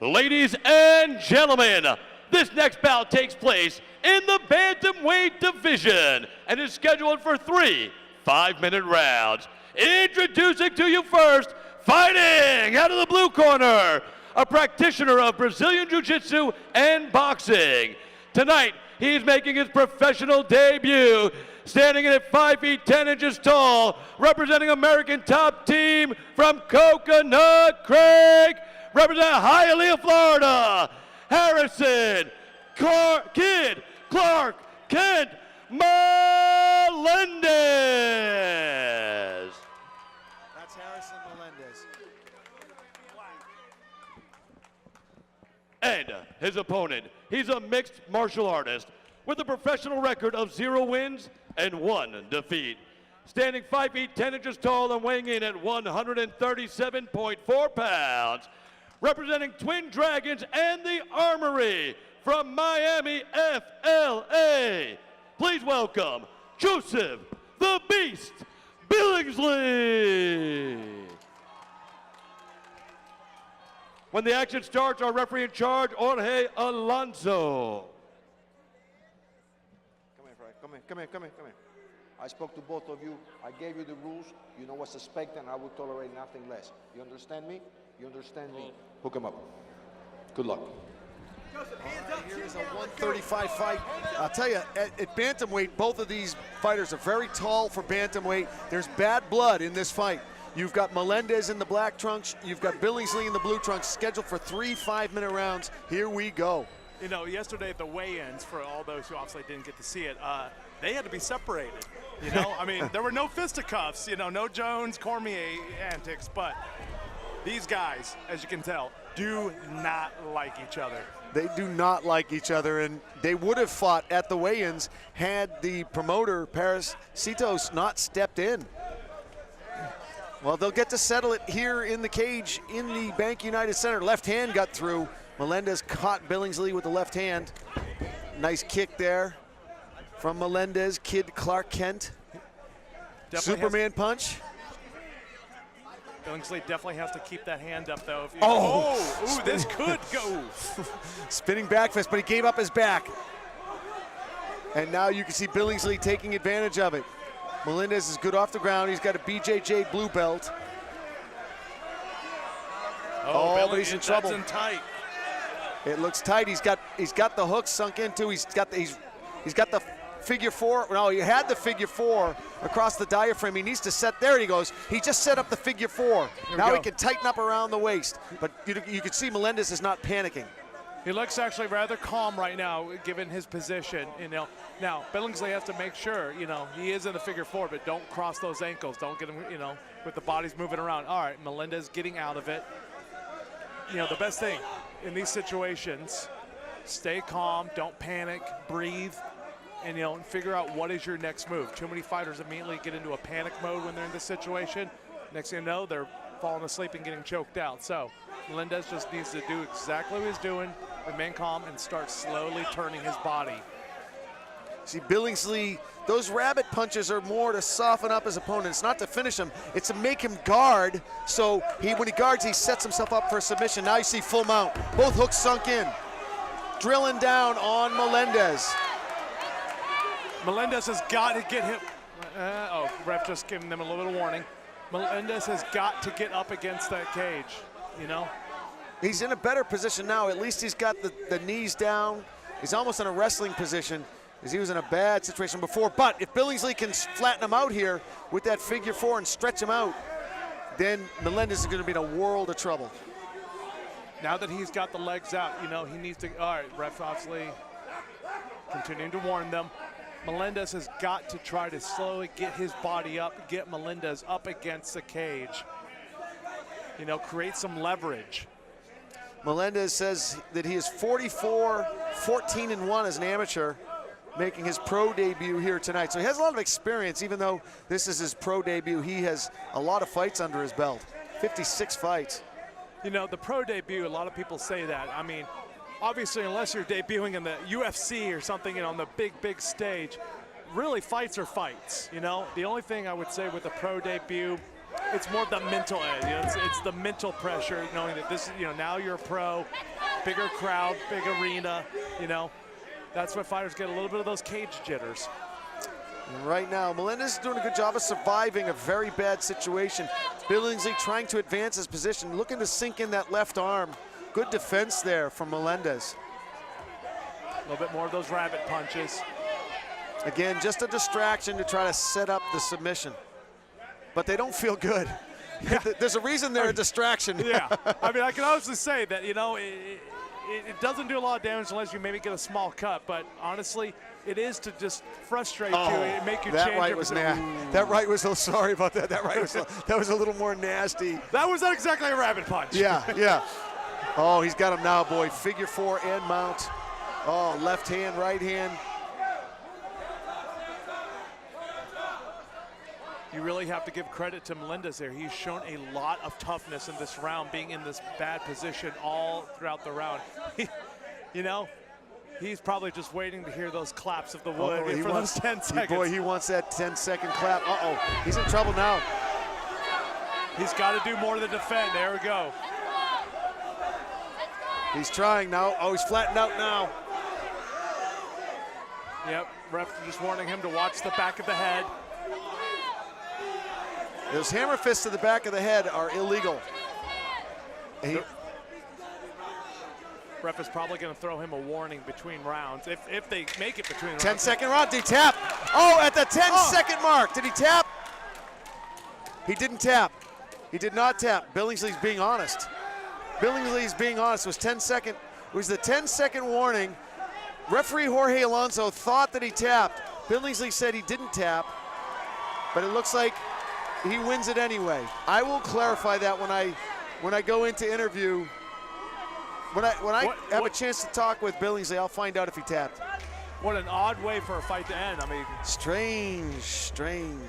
Ladies and gentlemen, this next bout takes place in the bantamweight division and is scheduled for 3 5-minute rounds. Introducing to you first, fighting out of the blue corner, a practitioner of Brazilian Jiu-Jitsu and boxing. Tonight, he's making his professional debut, standing at 5 feet 10 inches tall, representing American Top Team from Coconut Creek, representing Hialeah, Florida, Harrison Kid Clark Kent Melendez. That's Harrison Melendez. And his opponent, he's a mixed martial artist with a professional record of 0 wins and 1 defeat. Standing 5 feet 10 inches tall and weighing in at 137.4 pounds. Representing Twin Dragons and the Armory from Miami, FLA. Please welcome Joseph the Beast Billingsly. When the action starts, our referee in charge, Jorge Alonso. Come here, Frank. Come here. I spoke to both of you. I gave you the rules. You know what's suspect, and I would tolerate nothing less. You understand me? You understand me? Hook him up. Good luck. Here's a 135 fight. I'll tell you, at bantamweight, both of these fighters are very tall for bantamweight. There's bad blood in this fight. You've got Melendez in the black trunks. You've got Billingsly in the blue trunks, scheduled for 3 5-minute rounds. Here we go. You know, yesterday at the weigh-ins, for all those who obviously didn't get to see it, they had to be separated. You know, I mean, there were no fisticuffs, you know, no Jones, Cormier antics, but these guys, as you can tell, do not like each other. They do not like each other, and they would have fought at the weigh-ins had the promoter, Paris Citos, not stepped in. Well, they'll get to settle it here in the cage in the Bank United Center. Left hand got through. Melendez caught Billingsley with the left hand. Nice kick there from Melendez, Kid Clark Kent. Definitely Superman punch. Billingsley definitely has to keep that hand up, though. Oh! Ooh, this could go. Spinning back fist, but he gave up his back. And now you can see Billingsley taking advantage of it. Melendez is good off the ground. He's got a BJJ blue belt. Oh, but he's in trouble. That's in tight. It looks tight. He's got the hook sunk into. He's got the figure four. No, he had the figure four across the diaphragm. He needs to set. There he goes. He just set up the figure four. Now he can tighten up around the waist. But you can see Melendez is not panicking. He looks actually rather calm right now, given his position. You know, now Billingsley has to make sure, you know, he is in the figure four, but don't cross those ankles. Don't get him, you know, with the bodies moving around. All right, Melendez getting out of it. You know, the best thing in these situations, stay calm, don't panic, breathe, and, you know, figure out what is your next move. Too many fighters immediately get into a panic mode when they're in this situation. Next thing you know, they're falling asleep and getting choked out. So Melendez just needs to do exactly what he's doing, remain calm, and start slowly turning his body. See, Billingsley, those rabbit punches are more to soften up his opponent. It's not to finish him. It's to make him guard. So when he guards, he sets himself up for a submission. Now you see full mount. Both hooks sunk in. Drilling down on Melendez. Melendez has got to get him. Ref just giving them a little bit of warning. Melendez has got to get up against that cage, you know? He's in a better position now. At least he's got the knees down. He's almost in a wrestling position, as he was in a bad situation before. But if Billingsley can flatten him out here with that figure four and stretch him out, then Melendez is going to be in a world of trouble. Now that he's got the legs out, you know, he needs to, all right, ref obviously continuing to warn them. Melendez has got to try to slowly get his body up, get Melendez up against the cage. You know, create some leverage. Melendez says that he is 44-14-1 as an amateur, making his pro debut here tonight. So he has a lot of experience, even though this is his pro debut. He has a lot of fights under his belt, 56 fights. You know, the pro debut, a lot of people say that. I mean, obviously, unless you're debuting in the UFC or something, you know, on the big stage, really fights are fights, you know? The only thing I would say with a pro debut, it's more the mental edge. You know, it's the mental pressure, knowing that this, you know, now you're a pro, bigger crowd, big arena. You know, that's why fighters get a little bit of those cage jitters. Right now, Melendez is doing a good job of surviving a very bad situation. Billingsley trying to advance his position, looking to sink in that left arm. Good defense there from Melendez. A little bit more of those rabbit punches. Again, just a distraction to try to set up the submission. But they don't feel good. Yeah. There's a reason they're a distraction. Yeah, I mean, I can honestly say that, you know, it doesn't do a lot of damage unless you maybe get a small cut, but honestly, it is to just frustrate you and make you change. That right was That right was, sorry about that. That right was, that was a little more nasty. That was not exactly a rabbit punch. Yeah, yeah. Oh, he's got him now, boy. Figure 4 and mount. Oh, left hand, right hand. You really have to give credit to Melendez there. He's shown a lot of toughness in this round, being in this bad position all throughout the round. You know, he's probably just waiting to hear those claps of the wood for those 10 seconds. Boy, he wants that 10-second clap. Uh-oh, he's in trouble now. He's got to do more than defend. There we go. He's trying now. Oh, he's flattened out now. Yep, ref just warning him to watch the back of the head. Those hammer fists to the back of the head are illegal. Ref is probably going to throw him a warning between rounds, if they make it between rounds. 10-second round, did he tap? Oh, at the 10-second mark, did he tap? He didn't tap. He did not tap. Billingsley's being honest. Billingsley's being honest. It was 10-second. It was the 10-second warning. Referee Jorge Alonso thought that he tapped. Billingsley said he didn't tap, but it looks like he wins it anyway. I will clarify that when I go into interview. When I have a chance to talk with Billingsley, I'll find out if he tapped. What an odd way for a fight to end. I mean, strange, strange.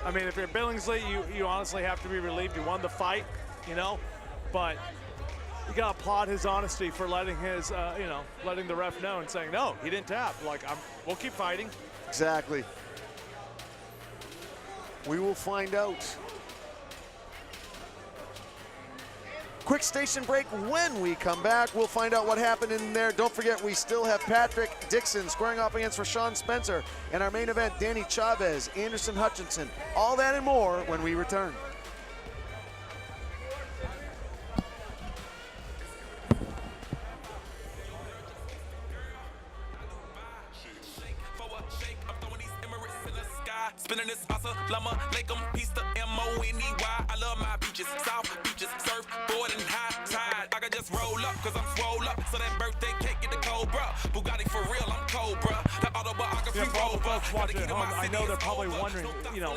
I mean, if you're Billingsley, you honestly have to be relieved you won the fight, you know, but you gotta applaud his honesty for letting his, you know, letting the ref know and saying, no, he didn't tap. Like, we'll keep fighting. Exactly. We will find out. Quick station break. When we come back, we'll find out what happened in there. Don't forget, we still have Patrick Dixon squaring off against Rashawn Spencer. And our main event, Danny Chavez, Anderson Hutchinson. All that and more when we return. Spinning this assalamu alaikum, peace to M-O-N-E-Y. I love my beaches, south beaches, surf, board and high tide. I can just roll up, cause I'm swole up. So that birthday cake get the Cobra. Bugatti for real, I'm Cobra. The autobiography for all the rover. folks watching at home, I know they're probably wondering, you know,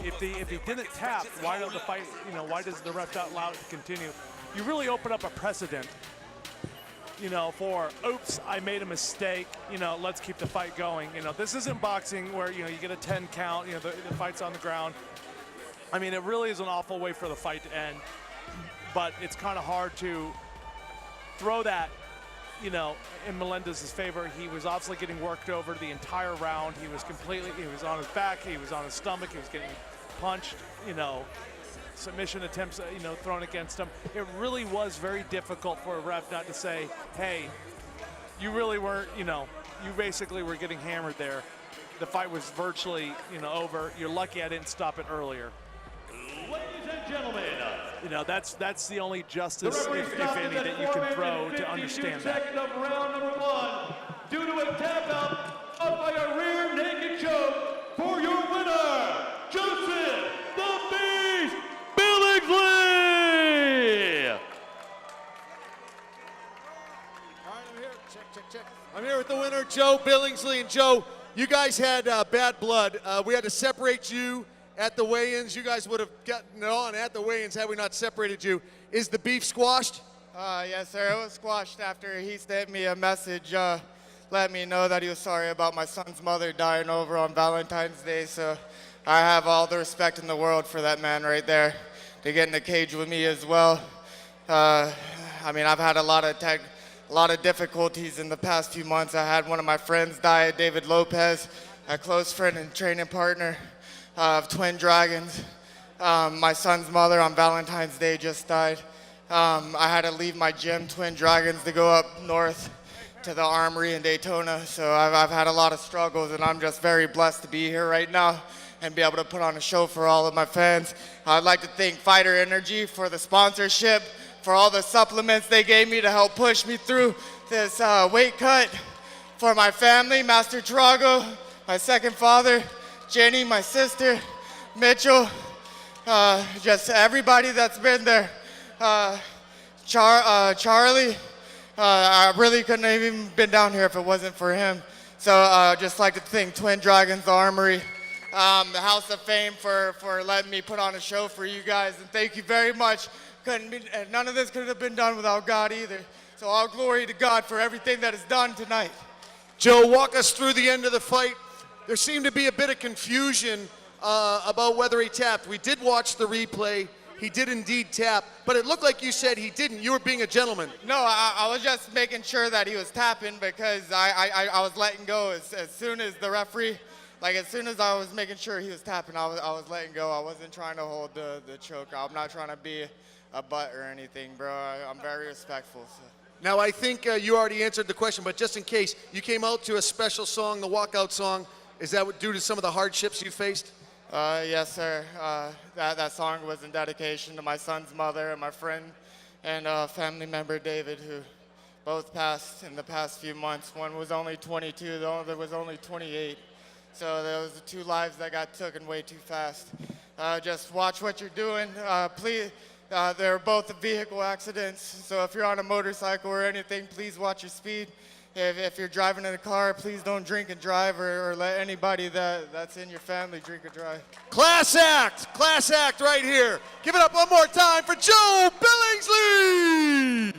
if he didn't tap, why don't the fight, you know, why does the ref not allow it to continue? You really open up a precedent, you know, for, oops, I made a mistake, you know, let's keep the fight going. You know, this isn't boxing where, you know, you get a 10 count, you know, the fight's on the ground. I mean, it really is an awful way for the fight to end, but it's kind of hard to throw that, you know, in Melendez's favor. He was obviously getting worked over the entire round. He was on his back, he was on his stomach, he was getting punched, you know, submission attempts, you know, thrown against him. It really was very difficult for a ref not to say, hey, you really weren't, you know, you basically were getting hammered there. The fight was virtually, you know, over. You're lucky I didn't stop it earlier. Ladies and gentlemen, you know, that's the only justice, if any, that you can throw to understand that. Of round number 1, due to a tap out by a rear naked choke for your winner, Joseph the Beast Billingsly. All right, I'm here. Check. I'm here with the winner, Joe Billingsley. And Joe, you guys had bad blood. We had to separate you at the weigh-ins. You guys would have gotten it on at the weigh-ins had we not separated you. Is the beef squashed? Yes, sir. It was squashed after he sent me a message letting me know that he was sorry about my son's mother dying over on Valentine's Day. So I have all the respect in the world for that man right there to get in the cage with me as well. I mean, I've had a lot of difficulties in the past few months. I had one of my friends die, David Lopez, a close friend and training partner of Twin Dragons. My son's mother on Valentine's Day just died. I had to leave my gym, Twin Dragons, to go up north to the Armory in Daytona. So I've had a lot of struggles, and I'm just very blessed to be here right now and be able to put on a show for all of my fans. I'd like to thank Fighter Energy for the sponsorship, for all the supplements they gave me to help push me through this weight cut. For my family, Master Tarago, my second father, Jenny, my sister, Mitchell, just everybody that's been there. Charlie, I really couldn't have even been down here if it wasn't for him. So just like to thank Twin Dragons Armory, the House of Fame for letting me put on a show for you guys, and thank you very much. None of this could have been done without God either. So all glory to God for everything that is done tonight. Joe, walk us through the end of the fight. There seemed to be a bit of confusion about whether he tapped. We did watch the replay. He did indeed tap, but it looked like you said he didn't. You were being a gentleman. No, I was just making sure that he was tapping because I was letting go as soon as the referee, like as soon as I was making sure he was tapping, I was letting go. I wasn't trying to hold the choke. I'm not trying to be a butt or anything, bro. I'm very respectful. So. Now, I think you already answered the question, but just in case, you came out to a special song, the walkout song. Is that due to some of the hardships you faced? Yes, sir. That song was in dedication to my son's mother and my friend and family member David, who both passed in the past few months. One was only 22, the other was only 28. So those are the two lives that got taken way too fast. Just watch what you're doing. Please. They're both vehicle accidents, so if you're on a motorcycle or anything, please watch your speed. If you're driving in a car, please don't drink and drive or let anybody that's in your family drink or drive. Class act right here. Give it up one more time for Joe Billingsley.